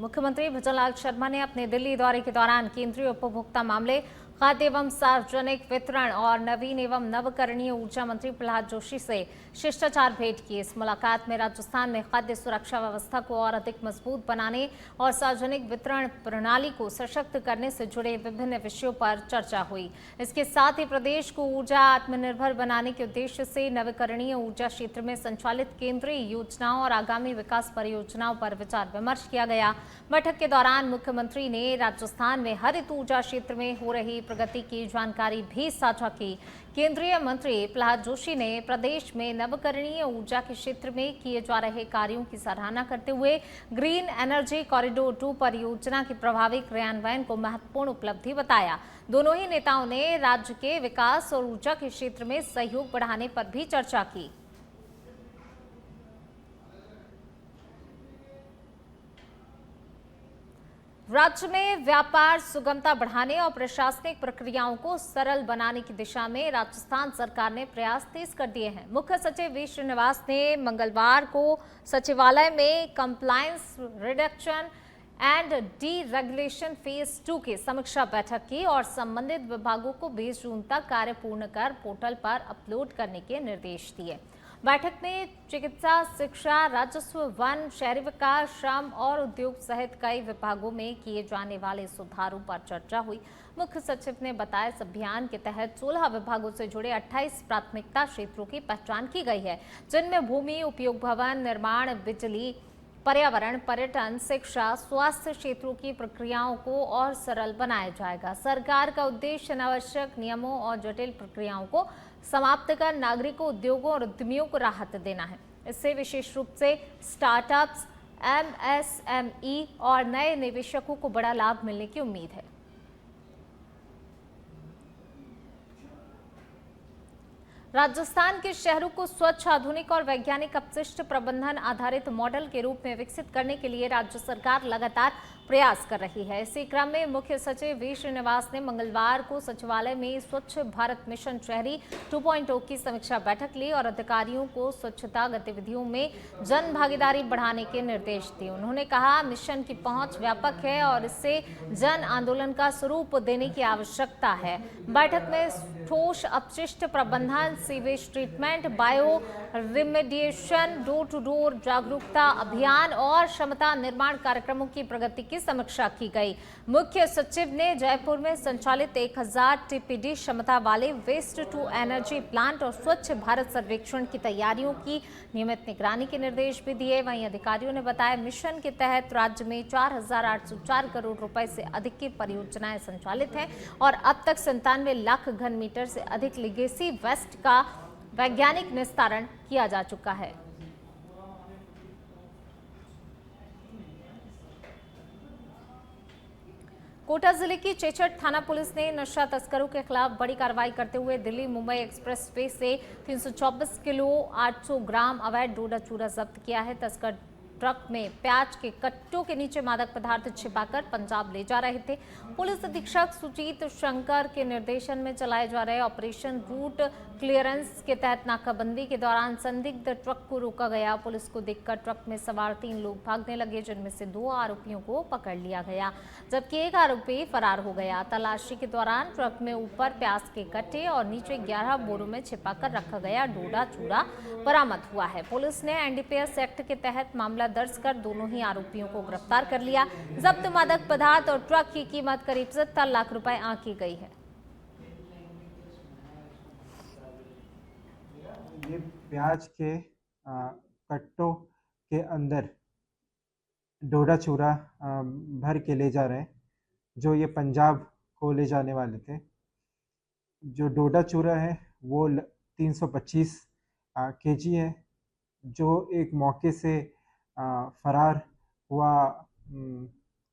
मुख्यमंत्री भजनलाल शर्मा ने अपने दिल्ली दौरे के दौरान केंद्रीय उपभोक्ता मामले, खाद्य एवं सार्वजनिक वितरण और नवीन एवं नवकरणीय ऊर्जा मंत्री प्रहलाद जोशी से शिष्टाचार भेंट की। इस मुलाकात में राजस्थान में खाद्य सुरक्षा व्यवस्था को और अधिक मजबूत बनाने और सार्वजनिक वितरण प्रणाली को सशक्त करने से जुड़े विभिन्न विषयों पर चर्चा हुई। इसके साथ ही प्रदेश को ऊर्जा आत्मनिर्भर बनाने के उद्देश्य से नवीकरणीय ऊर्जा क्षेत्र में संचालित केंद्रीय योजनाओं और आगामी विकास परियोजनाओं पर विचार विमर्श किया गया। बैठक के दौरान मुख्यमंत्री ने राजस्थान में हरित ऊर्जा क्षेत्र में हो रही प्रगति की जानकारी भी साझा की। केंद्रीय मंत्री प्रहलाद जोशी ने प्रदेश में नवकरणीय ऊर्जा के क्षेत्र में किए जा रहे कार्यों की सराहना करते हुए ग्रीन एनर्जी कॉरिडोर 2 परियोजना के प्रभावी क्रियान्वयन को महत्वपूर्ण उपलब्धि बताया। दोनों ही नेताओं ने राज्य के विकास और ऊर्जा के क्षेत्र में सहयोग बढ़ाने पर भी चर्चा की। राज्य में व्यापार सुगमता बढ़ाने और प्रशासनिक प्रक्रियाओं को सरल बनाने की दिशा में राजस्थान सरकार ने प्रयास तेज कर दिए हैं। मुख्य सचिव वी श्रीनिवास ने मंगलवार को सचिवालय में compliance reduction and D regulation phase 2 की समीक्षा बैठक की और संबंधित विभागों को 20 जून तक कार्य पूर्ण कर पोर्टल पर अपलोड करने के निर्देश दिए। बैठक में चिकित्सा, शिक्षा, राजस्व, वन, शहरी विकास, श्रम और उद्योग सहित कई विभागों में किए जाने वाले सुधारों पर चर्चा हुई। मुख्य सचिव ने बताया इस अभियान के तहत 16 विभागों से जुड़े 28 प्राथमिकता क्षेत्रों की पहचान की गई है, जिनमें भूमि, उपयोग भवन, निर्माण, बिजली, पर्यावरण, पर्यटन, शिक्षा, स्वास्थ्य क्षेत्रों की प्रक्रियाओं को और सरल बनाया जाएगा। सरकार का उद्देश्य अनावश्यक नियमों और जटिल प्रक्रियाओं को समाप्त कर नागरिकों, उद्योगों और उद्यमियों को राहत देना है। इससे विशेष रूप से स्टार्टअप्स, एमएसएमई और नए निवेशकों को बड़ा लाभ मिलने की उम्मीद है। राजस्थान के शहरों को स्वच्छ, आधुनिक और वैज्ञानिक अपशिष्ट प्रबंधन आधारित मॉडल के रूप में विकसित करने के लिए राज्य सरकार लगातार प्रयास कर रही है। इसी क्रम में मुख्य सचिव वी श्रीनिवास ने मंगलवार को सचिवालय में स्वच्छ भारत मिशन शहरी 2.0 की समीक्षा बैठक ली और अधिकारियों को स्वच्छता गतिविधियों में जन भागीदारी बढ़ाने के निर्देश दिए। उन्होंने कहा, मिशन की पहुंच व्यापक है और इससे जन आंदोलन का स्वरूप देने की आवश्यकता है। बैठक में ठोस अपशिष्ट प्रबंधन, sewage treatment, bioremediation, door to door जागरूकता अभियान और क्षमता निर्माण कार्यक्रमों की प्रगति की समीक्षा की गई। मुख्य सचिव ने जयपुर में संचालित 1000 टीपीडी क्षमता वाले वेस्ट टू एनर्जी प्लांट और स्वच्छ भारत सर्वेक्षण की तैयारियों की नियमित निगरानी के निर्देश भी दिए। वहीं अधिकारियों ने बताया, मिशन के तहत राज्य में 4804 करोड़ रुपए से अधिक की परियोजनाएं संचालित हैं और अब तक 97 लाख घन मीटर से अधिक लीगेसी वेस्ट का वैज्ञानिक निस्तारण किया जा चुका है। कोटा जिले की चेचट थाना पुलिस ने नशा तस्करों के खिलाफ बड़ी कार्रवाई करते हुए दिल्ली मुंबई एक्सप्रेस वे से 324 किलो 800 ग्राम अवैध डोडा चूरा जब्त किया है। तस्कर ट्रक में प्याज के कट्टों के नीचे मादक पदार्थ छिपाकर पंजाब ले जा रहे थे। पुलिस अधीक्षक सुजीत शंकर के निर्देशन में चलाए जा रहे ऑपरेशन रूट क्लियरेंस के तहत नाकाबंदी के दौरान संदिग्ध ट्रक को रोका गया। पुलिस को देखकर ट्रक में सवार 3 लोग भागने लगे, जिनमें से 2 आरोपियों को पकड़ लिया गया, जबकि एक आरोपी फरार हो गया। तलाशी के दौरान ट्रक में ऊपर प्याज के कट्टे और नीचे 11 बोरों में छिपाकर रखा गया डोडा चूरा बरामद हुआ है। पुलिस ने एनडीपीएस एक्ट के तहत मामला दर्ज कर दोनों ही आरोपियों को गिरफ्तार कर लिया। जब्त मादक पदार्थ और ट्रक की कीमत करीब 70 लाख रुपए आंकी गई है। ये प्याज के कट्टों के अंदर डोडा चूरा भर के ले जा रहे हैं, जो ये पंजाब को ले जाने वाले थे। जो डोडा चूरा है वो 325 केजी है। जो एक मौके से फरार हुआ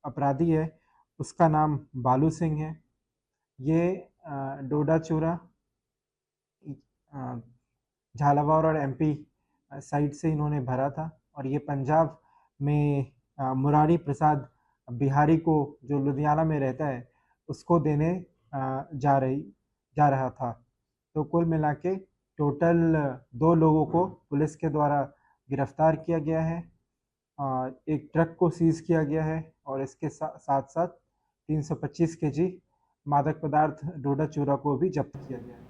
अपराधी है, उसका नाम बालू सिंह है। ये डोडा चूरा झालावाड़ और एमपी साइड से इन्होंने भरा था और ये पंजाब में मुरारी प्रसाद बिहारी को, जो लुधियाना में रहता है, उसको देने जा रहा था। तो कुल मिला के टोटल 2 लोगों को पुलिस के द्वारा गिरफ्तार किया गया है। एक ट्रक को सीज किया गया है और इसके साथ साथ 325 केजी मादक पदार्थ डोडा चूरा को भी जब्त किया गया है।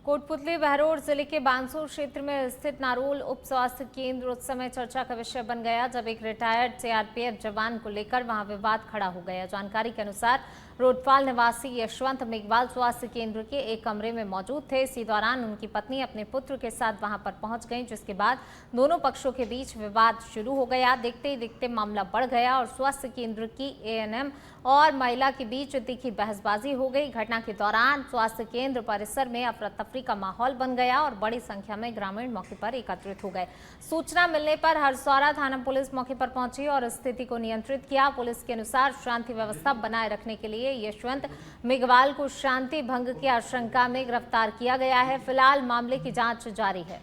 कोटपुतली बहरोड जिले के बानसूर क्षेत्र में स्थित नारोल उप स्वास्थ्य केंद्र उस समय चर्चा का विषय बन गया जब एक रिटायर्ड सीआरपीएफ जवान को लेकर वहां विवाद खड़ा हो गया। जानकारी के अनुसार रोडपाल निवासी यशवंत मेघवाल स्वास्थ्य केंद्र के एक कमरे में मौजूद थे। इसी दौरान उनकी पत्नी अपने पुत्र के साथ वहां पर पहुंच गई, जिसके बाद दोनों पक्षों के बीच विवाद शुरू हो गया। देखते ही देखते मामला बढ़ गया और स्वास्थ्य केंद्र की एएनएम और महिला के बीच तीखी बहसबाजी हो गई। घटना के दौरान स्वास्थ्य केंद्र परिसर में अफरा तफरी का माहौल बन गया और बड़ी संख्या में ग्रामीण मौके पर एकत्रित हो गए। सूचना मिलने पर हरसौरा थाना पुलिस मौके पर पहुंची और स्थिति को नियंत्रित किया। पुलिस के अनुसार शांति व्यवस्था बनाए रखने के लिए यशवंत मेघवाल को शांति भंग की आशंका में गिरफ्तार किया गया है। फिलहाल मामले की जांच जारी है।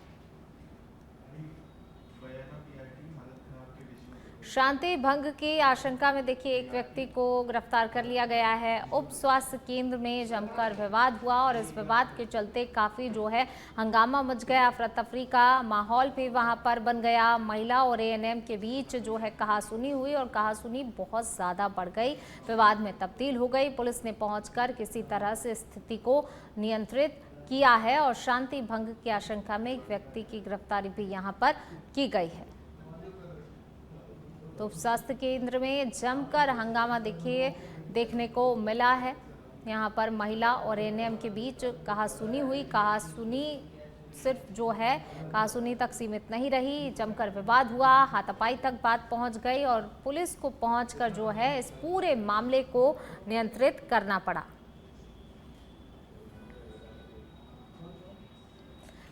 शांति भंग की आशंका में देखिए एक व्यक्ति को गिरफ्तार कर लिया गया है। उप स्वास्थ्य केंद्र में जमकर विवाद हुआ और इस विवाद के चलते काफी जो है हंगामा मच गया। अफरा तफरी का माहौल भी वहां पर बन गया। महिला और एएनएम के बीच जो है कहासुनी हुई और कहासुनी बहुत ज्यादा बढ़ गई, विवाद में तब्दील हो गई। पुलिस ने पहुंचकर किसी तरह से स्थिति को नियंत्रित किया है और शांति भंग की आशंका में एक व्यक्ति की गिरफ्तारी भी यहाँ पर की गई है। तो स्वास्थ्य केंद्र में जमकर हंगामा देखने को मिला है। यहाँ पर महिला और एएनएम के बीच कहासुनी हुई। कहासुनी सिर्फ जो है कहासुनी तक सीमित नहीं रही, जमकर विवाद हुआ, हाथापाई तक बात पहुंच गई और पुलिस को पहुंचकर जो है इस पूरे मामले को नियंत्रित करना पड़ा।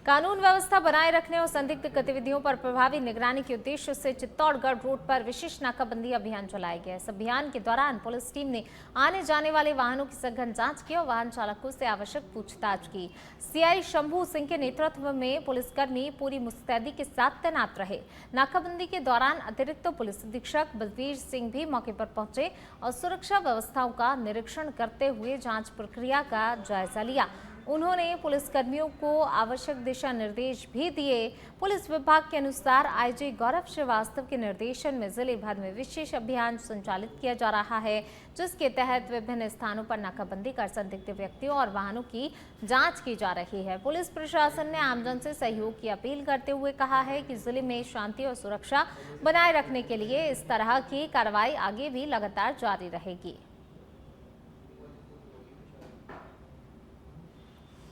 कानून व्यवस्था बनाए रखने और संदिग्ध गतिविधियों पर प्रभावी निगरानी के उद्देश्य से चित्तौड़गढ़ रोड पर विशेष नाकाबंदी अभियान चलाया गया। इस अभियान के दौरान पुलिस टीम ने आने जाने वाले वाहनों की सघन जांच की और वाहन चालकों से आवश्यक पूछताछ की। सीआई शंभू सिंह के नेतृत्व में पुलिसकर्मी पूरी मुस्तैदी के साथ तैनात रहे। नाकाबंदी के दौरान अतिरिक्त पुलिस अधीक्षक बलवीर सिंह भी मौके पर पहुंचे और सुरक्षा व्यवस्थाओं का निरीक्षण करते हुए जाँच प्रक्रिया का जायजा लिया। उन्होंने पुलिसकर्मियों को आवश्यक दिशा निर्देश भी दिए। पुलिस विभाग के अनुसार आईजी गौरव श्रीवास्तव के निर्देशन में जिले भर में विशेष अभियान संचालित किया जा रहा है, जिसके तहत विभिन्न स्थानों पर नाकाबंदी कर संदिग्ध व्यक्तियों और वाहनों की जांच की जा रही है। पुलिस प्रशासन ने आमजन से सहयोग की अपील करते हुए कहा है कि जिले में शांति और सुरक्षा बनाए रखने के लिए इस तरह की कार्रवाई आगे भी लगातार जारी रहेगी।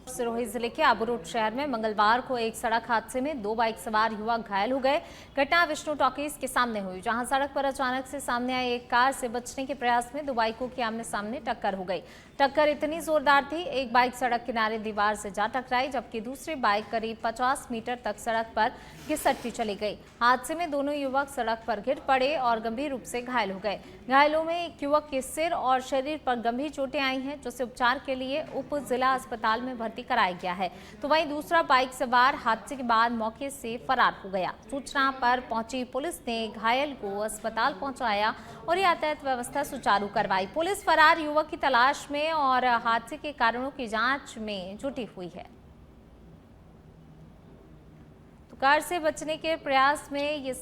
सिरोही जिले के आबू शहर में मंगलवार को एक सड़क हादसे में 2 बाइक सवार युवक घायल हो गए। घटना विष्णु टॉकीज के सामने हुई, जहां सड़क पर अचानक से सामने आई एक कार से बचने के प्रयास में 2 बाइकों की आमने सामने टक्कर हो गई। टक्कर इतनी जोरदार थी, एक बाइक सड़क किनारे दीवार से जा टकराई, जबकि दूसरी बाइक करीब 50 मीटर तक सड़क पर घिसटती चली गई। हादसे में दोनों युवक सड़क पर गिर पड़े और गंभीर रूप से घायल हो गए। घायलों में एक युवक के सिर और शरीर पर गंभीर चोटें आई हैं, जिसे उपचार के लिए उप जिला अस्पताल में भर्ती कराया गया है। तो वहीं दूसरा बाइक सवार हादसे के बाद मौके से फरार हो गया। सूचना पर पहुंची पुलिस ने घायल को अस्पताल पहुंचाया और यातायात व्यवस्था सुचारू करवाई। पुलिस फरार युवक की तलाश में और हादसे के कारणों की जांच में जुटी हुई है। तो कार से बचने के प्रयास में ये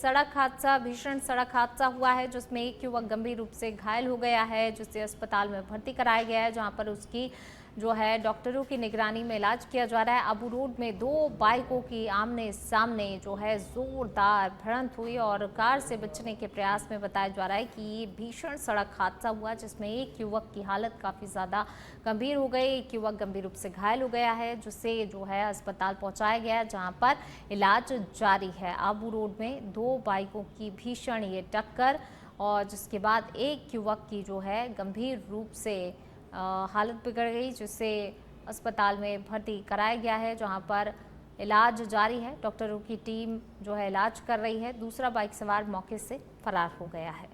भीषण सड़क हादसा हुआ है, जिसमें एक युवक गंभीर रूप से घायल हो गया है, जिसे अस्पताल में भर्ती कराया गया है, जहां पर उसकी जो है डॉक्टरों की निगरानी में इलाज किया जा रहा है। अबू रोड में 2 बाइकों की आमने सामने जो है जोरदार भिड़ंत हुई और कार से बचने के प्रयास में बताया जा रहा है कि ये भीषण सड़क हादसा हुआ, जिसमें एक युवक की हालत काफ़ी ज़्यादा गंभीर हो गई। एक युवक गंभीर रूप से घायल हो गया है, जिसे जो है अस्पताल पहुँचाया गया है, जहाँ पर इलाज जारी है। अबू रोड में 2 बाइकों की भीषण ये टक्कर और जिसके बाद एक युवक की जो है गंभीर रूप से हालत बिगड़ गई, जिसे अस्पताल में भर्ती कराया गया है, जहां पर इलाज जारी है। डॉक्टरों की टीम जो है इलाज कर रही है। दूसरा बाइक सवार मौके से फरार हो गया है।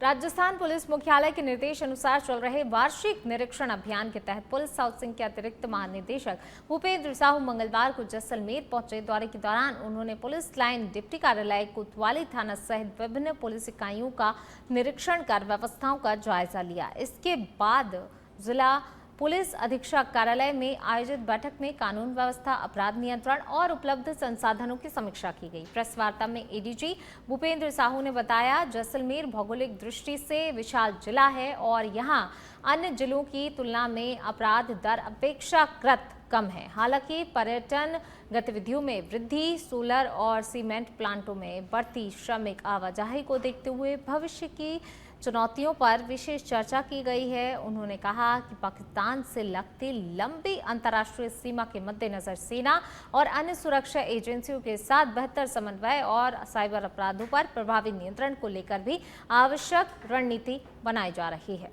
राजस्थान पुलिस मुख्यालय के निर्देश अनुसार चल रहे वार्षिक निरीक्षण अभियान के तहत पुलिस हाउसिंग के अतिरिक्त महानिदेशक भूपेंद्र साहू मंगलवार को जैसलमेर पहुंचे। दौरे के दौरान उन्होंने पुलिस लाइन डिप्टी कार्यालय, कोतवाली थाना सहित विभिन्न पुलिस इकाइयों का निरीक्षण कर व्यवस्थाओं का जायजा लिया। इसके बाद जिला पुलिस अधीक्षक कार्यालय में आयोजित बैठक में कानून व्यवस्था, अपराध नियंत्रण और उपलब्ध संसाधनों की समीक्षा की गई। प्रेस वार्ता में एडीजी भूपेंद्र साहू ने बताया, जैसलमेर भौगोलिक दृष्टि से विशाल जिला है और यहां अन्य जिलों की तुलना में अपराध दर अपेक्षाकृत कम है। हालांकि पर्यटन गतिविधियों में वृद्धि, सोलर और सीमेंट प्लांटों में बढ़ती श्रमिक आवाजाही को देखते हुए भविष्य की चुनौतियों पर विशेष चर्चा की गई है। उन्होंने कहा कि पाकिस्तान से लगती लंबी अंतर्राष्ट्रीय सीमा के मद्देनजर सेना और अन्य सुरक्षा एजेंसियों के साथ बेहतर समन्वय और साइबर अपराधों पर प्रभावी नियंत्रण को लेकर भी आवश्यक रणनीति बनाई जा रही है।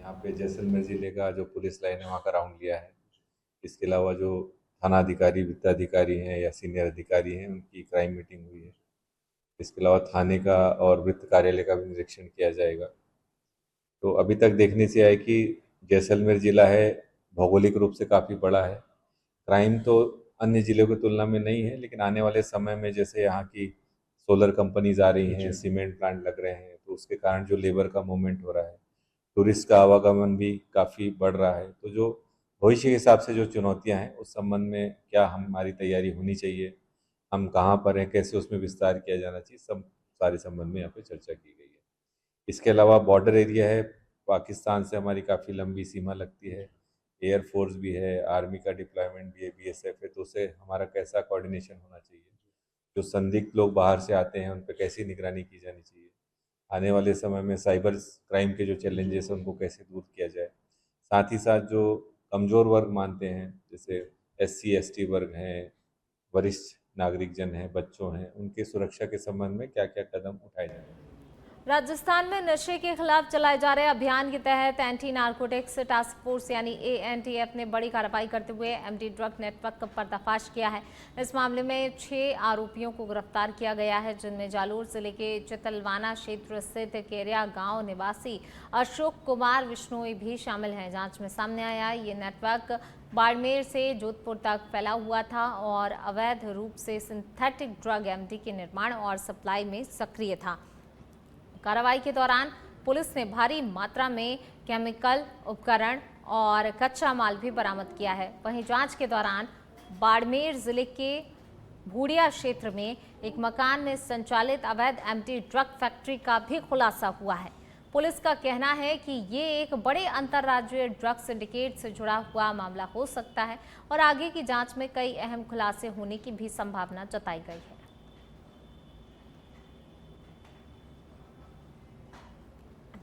यहाँ पे जैसलमेर जिले का जो पुलिस लाइन है वहाँ का राउंड लिया है। इसके अलावा जो थाना अधिकारी, वित्ताधिकारी हैं या सीनियर अधिकारी हैं, उनकी क्राइम मीटिंग हुई है। इसके अलावा थाने का और वित्त कार्यालय का भी निरीक्षण किया जाएगा। तो अभी तक देखने से आया कि जैसलमेर जिला है, भौगोलिक रूप से काफ़ी बड़ा है। क्राइम तो अन्य जिलों की तुलना में नहीं है, लेकिन आने वाले समय में जैसे यहाँ की सोलर कंपनीज आ रही हैं, सीमेंट प्लांट लग रहे हैं, तो उसके कारण जो लेबर का मूवमेंट हो रहा है, टूरिस्ट का आवागमन भी काफ़ी बढ़ रहा है। तो जो भविष्य के हिसाब से जो चुनौतियां हैं, उस संबंध में क्या हमारी तैयारी होनी चाहिए, हम कहाँ पर हैं, कैसे उसमें विस्तार किया जाना चाहिए, सब सारे संबंध में यहाँ पे चर्चा की गई है। इसके अलावा बॉर्डर एरिया है, पाकिस्तान से हमारी काफ़ी लंबी सीमा लगती है, एयरफोर्स भी है, आर्मी का डिप्लॉयमेंट भी है, बीएसएफ है, तो उससे हमारा कैसा कोऑर्डिनेशन होना चाहिए, जो संदिग्ध लोग बाहर से आते हैं उन पर कैसी निगरानी की जानी चाहिए, आने वाले समय में साइबर क्राइम के जो चैलेंजेस हैं उनको कैसे दूर किया जाए, साथ ही साथ जो कमज़ोर वर्ग मानते हैं, जैसे SC ST वर्ग हैं, वरिष्ठ नागरिक जन हैं, बच्चों हैं, उनकी सुरक्षा के संबंध में क्या क्या कदम उठाए जाए। राजस्थान में नशे के खिलाफ चलाए जा रहे अभियान के तहत एंटी नारकोटिक्स टास्क फोर्स यानी ANTF ने बड़ी कार्रवाई करते हुए MD ड्रग नेटवर्क का पर्दाफाश किया है। इस मामले में 6 आरोपियों को गिरफ्तार किया गया है, जिनमें जालोर जिले के चितलवाना क्षेत्र स्थित केरिया गांव निवासी अशोक कुमार विश्नोई भी शामिल हैं। जांच में सामने आया, ये नेटवर्क बाड़मेर से जोधपुर तक फैला हुआ था और अवैध रूप से सिंथेटिक ड्रग MD के निर्माण और सप्लाई में सक्रिय था। कार्रवाई के दौरान पुलिस ने भारी मात्रा में केमिकल उपकरण और कच्चा माल भी बरामद किया है। वहीं जांच के दौरान बाड़मेर जिले के भूड़िया क्षेत्र में एक मकान में संचालित अवैध MD ड्रग फैक्ट्री का भी खुलासा हुआ है। पुलिस का कहना है कि ये एक बड़े अंतर्राज्यीय ड्रग सिंडिकेट से जुड़ा हुआ मामला हो सकता है और आगे की जांच में कई अहम खुलासे होने की भी संभावना जताई गई है।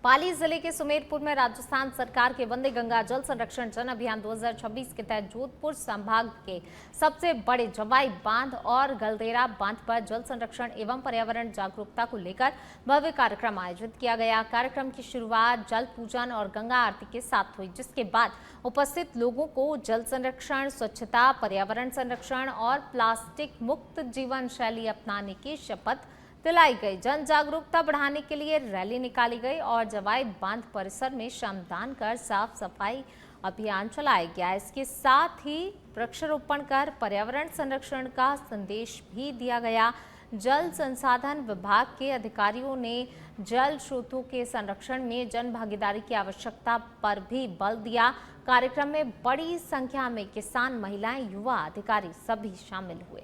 पाली जिले के सुमेरपुर में राजस्थान सरकार के वंदे गंगा जल संरक्षण जन अभियान 2026 के तहत जोधपुर संभाग के सबसे बड़े जवाई बांध और गलदेरा बांध पर जल संरक्षण एवं पर्यावरण जागरूकता को लेकर भव्य कार्यक्रम आयोजित किया गया। कार्यक्रम की शुरुआत जल पूजन और गंगा आरती के साथ हुई, जिसके बाद उपस्थित लोगों को जल संरक्षण, स्वच्छता, पर्यावरण संरक्षण और प्लास्टिक मुक्त जीवन शैली अपनाने की शपथ दिलाई गई। जन जागरूकता बढ़ाने के लिए रैली निकाली गई और जवाई बांध परिसर में श्रमदान कर साफ सफाई अभियान चलाया गया। इसके साथ ही वृक्षारोपण कर पर्यावरण संरक्षण का संदेश भी दिया गया। जल संसाधन विभाग के अधिकारियों ने जल स्रोतों के संरक्षण में जन भागीदारी की आवश्यकता पर भी बल दिया। कार्यक्रम में बड़ी संख्या में किसान, महिलाएं, युवा अधिकारी सभी शामिल हुए।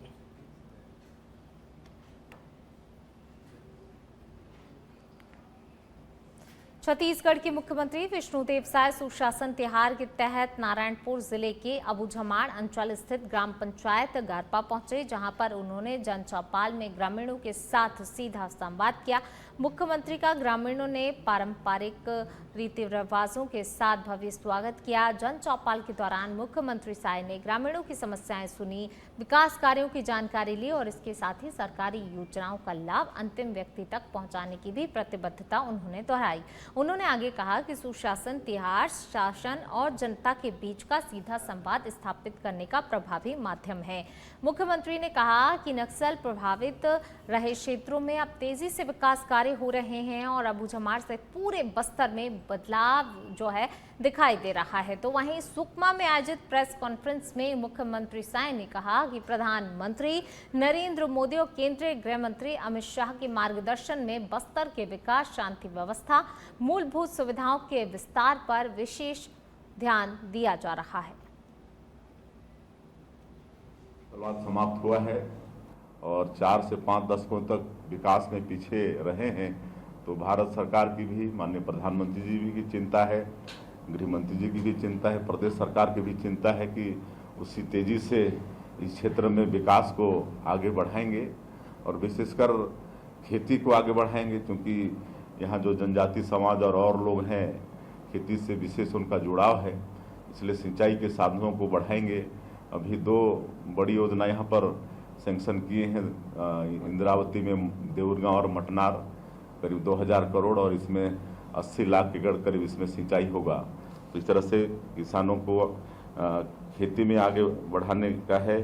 छत्तीसगढ़ के मुख्यमंत्री विष्णुदेव साय सुशासन तिहार के तहत नारायणपुर जिले के अबूझमाड़ अंचल स्थित ग्राम पंचायत गारपा पहुंचे, जहां पर उन्होंने जन चौपाल में ग्रामीणों के साथ सीधा संवाद किया। मुख्यमंत्री का ग्रामीणों ने पारंपरिक रीति रिवाजों के साथ भव्य स्वागत किया। जन चौपाल के दौरान मुख्यमंत्री साय ने ग्रामीणों की समस्याएं सुनी, विकास कार्यों की जानकारी ली और इसके साथ ही सरकारी योजनाओं का लाभ अंतिम व्यक्ति तक पहुंचाने की भी प्रतिबद्धता उन्होंने दोहराई। उन्होंने आगे कहा कि सुशासन तिहार शासन और जनता के बीच का सीधा संवाद स्थापित करने का प्रभावी माध्यम है। मुख्यमंत्री ने कहा कि नक्सल प्रभावित रहे क्षेत्रों में अब तेजी से विकास कार्य हो रहे हैं और अबूझमाड़ से पूरे बस्तर में बदलाव जो है दिखाई दे रहा है। तो वहीं सुकमा में आयोजित प्रेस कॉन्फ्रेंस में मुख्यमंत्री साय ने कहा कि प्रधानमंत्री नरेंद्र मोदी और केंद्रीय गृह मंत्री अमित शाह के मार्गदर्शन में बस्तर के विकास, शांति व्यवस्था, मूलभूत सुविधाओं के विस्तार पर विशेष ध्यान दिया जा रहा है। समाप्त हुआ है और 4 से 5 दशकों तक विकास में पीछे रहे हैं, तो भारत सरकार की भी, माननीय प्रधानमंत्री जी की चिंता है, गृह मंत्री जी की भी चिंता है, प्रदेश सरकार की भी चिंता है कि उसी तेजी से इस क्षेत्र में विकास को आगे बढ़ाएंगे और विशेषकर खेती को आगे बढ़ाएंगे, क्योंकि यहाँ जो जनजाति समाज और लोग हैं, खेती से विशेष उनका जुड़ाव है, इसलिए सिंचाई के साधनों को बढ़ाएंगे। अभी 2 बड़ी योजना यहाँ पर सैंक्शन किए हैं, इंद्रावती में देउरगांव और मटनार, करीब 2000 करोड़, और इसमें 80 लाख एकड़ करीब इसमें सिंचाई होगा। तो इस तरह से किसानों को खेती में आगे बढ़ाने का है।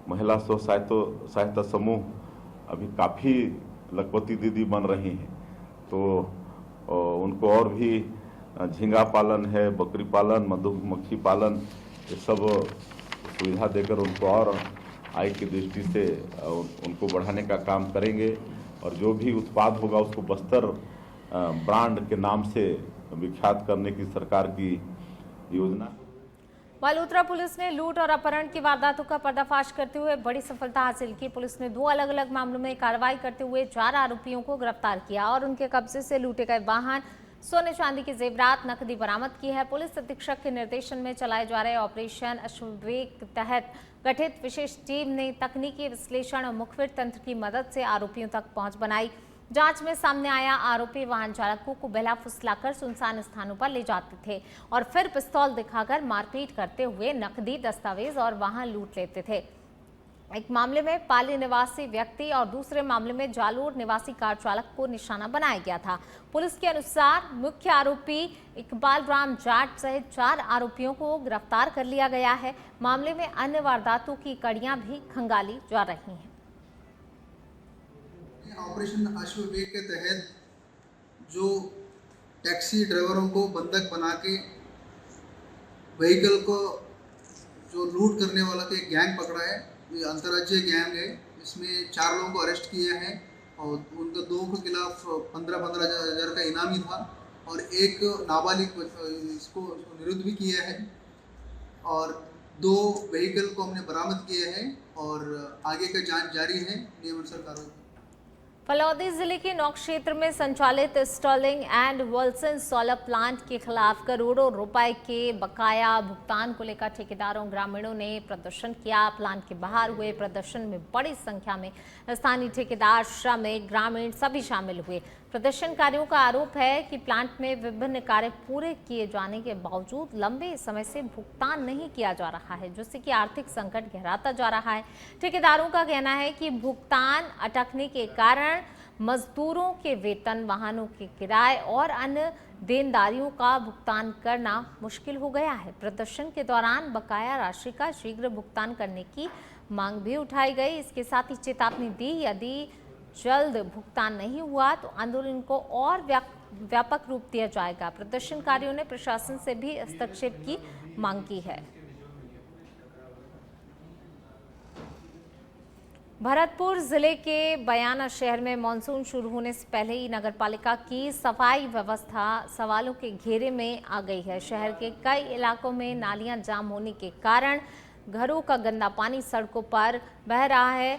महिला स्व सहायता समूह अभी काफ़ी लखपति दीदी बन रही हैं, तो उनको और भी झींगा पालन है, बकरी पालन, मधुमक्खी पालन, ये सब सुविधा देकर उनको और आय की दृष्टि से उनको बढ़ाने का काम करेंगे। और जो भी उत्पाद होगा उसको बस्तर ब्रांड के नाम से विख्यात करने की सरकार की योजना। बालोतरा पुलिस ने लूट और अपहरण की वारदातों का पर्दाफाश करते हुए बड़ी सफलता हासिल की। पुलिस ने 2 अलग अलग मामलों में कार्रवाई करते हुए 4 आरोपियों को गिरफ्तार किया और उनके कब्जे से लूटे गए वाहन, सोने चांदी की जेवरात, नकदी बरामद की है। पुलिस अधीक्षक के निर्देशन में चलाए जा रहे ऑपरेशन अश्ववेग के तहत गठित विशेष टीम ने तकनीकी विश्लेषण और मुखबिर तंत्र की मदद से आरोपियों तक पहुंच बनाई। जांच में सामने आया, आरोपी वाहन चालकों को बहला फुसलाकर सुनसान स्थानों पर ले जाते थे और फिर पिस्तौल दिखाकर मारपीट करते हुए नकदी, दस्तावेज और वाहन लूट लेते थे। एक मामले में पाली निवासी व्यक्ति और दूसरे मामले में जालोर निवासी कार चालक को निशाना बनाया गया था। पुलिस के अनुसार मुख्य आरोपी इकबाल राम जाट सहित 4 आरोपियों को गिरफ्तार कर लिया गया है। मामले में अन्य वारदातों की कड़ियां भी खंगाली जा रही हैं। ऑपरेशन अश्ववेग के तहत जो टैक्सी ड्राइवरों को बंधक बना के व्हीकल को जो लूट करने वाला का एक गैंग पकड़ा है। ये अंतर्राज्यीय गैंग है, इसमें 4 लोगों को अरेस्ट किया है और उनका 2 के खिलाफ 15-15 हज़ार का इनामी था और एक नाबालिग इसको निरुद्ध भी किया है और 2 व्हीकल को हमने बरामद किए हैं और आगे का जांच जारी है नियमानुसार कार्रवाई। फलौदी जिले के नौ क्षेत्र में संचालित Sterling and Wilson solar plant के खिलाफ करोड़ों रुपए के बकाया भुगतान को लेकर ठेकेदारों, ग्रामीणों ने प्रदर्शन किया। प्लांट के बाहर हुए प्रदर्शन में बड़ी संख्या में स्थानीय ठेकेदार, श्रमिक, ग्रामीण सभी शामिल हुए। प्रदर्शनकारियों का आरोप है कि प्लांट में विभिन्न कार्य पूरे किए जाने के बावजूद लंबे समय से भुगतान नहीं किया जा रहा है, जिससे कि आर्थिक संकट गहराता जा रहा है। ठेकेदारों का कहना है कि भुगतान अटकने के कारण मजदूरों के वेतन, वाहनों के किराए और अन्य देनदारियों का भुगतान करना मुश्किल हो गया है। प्रदर्शन के दौरान बकाया राशि का शीघ्र भुगतान करने की मांग भी उठाई गई। इसके साथ ही चेतावनी दी, यदि जल्द भुगतान नहीं हुआ तो आंदोलन को और व्यापक रूप दिया जाएगा। प्रदर्शनकारियों ने प्रशासन से भी हस्तक्षेप की मांग की है। भरतपुर जिले के बयाना शहर में मानसून शुरू होने से पहले ही नगरपालिका की सफाई व्यवस्था सवालों के घेरे में आ गई है। शहर के कई इलाकों में नालियां जाम होने के कारण घरों का गंदा पानी सड़कों पर बह रहा है,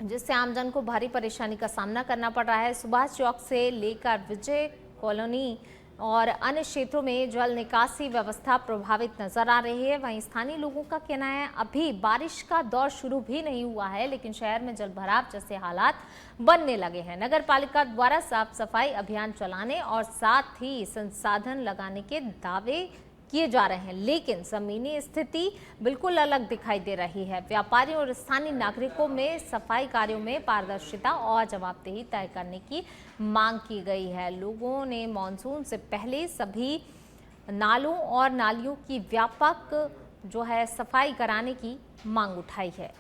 जिससे आमजन को भारी परेशानी का सामना करना पड़ रहा है। सुभाष चौक से लेकर विजय कॉलोनी और अन्य क्षेत्रों में जल निकासी व्यवस्था प्रभावित नजर आ रही है। वहीं स्थानीय लोगों का कहना है अभी बारिश का दौर शुरू भी नहीं हुआ है, लेकिन शहर में जल भराव जैसे हालात बनने लगे हैं। नगर पालिका द्वारा साफ सफाई अभियान चलाने और साथ ही संसाधन लगाने के दावे किए जा रहे हैं, लेकिन जमीनी स्थिति बिल्कुल अलग दिखाई दे रही है। व्यापारियों और स्थानीय नागरिकों में सफाई कार्यों में पारदर्शिता और जवाबदेही तय करने की मांग की गई है। लोगों ने मानसून से पहले सभी नालों और नालियों की व्यापक सफाई कराने की मांग उठाई है।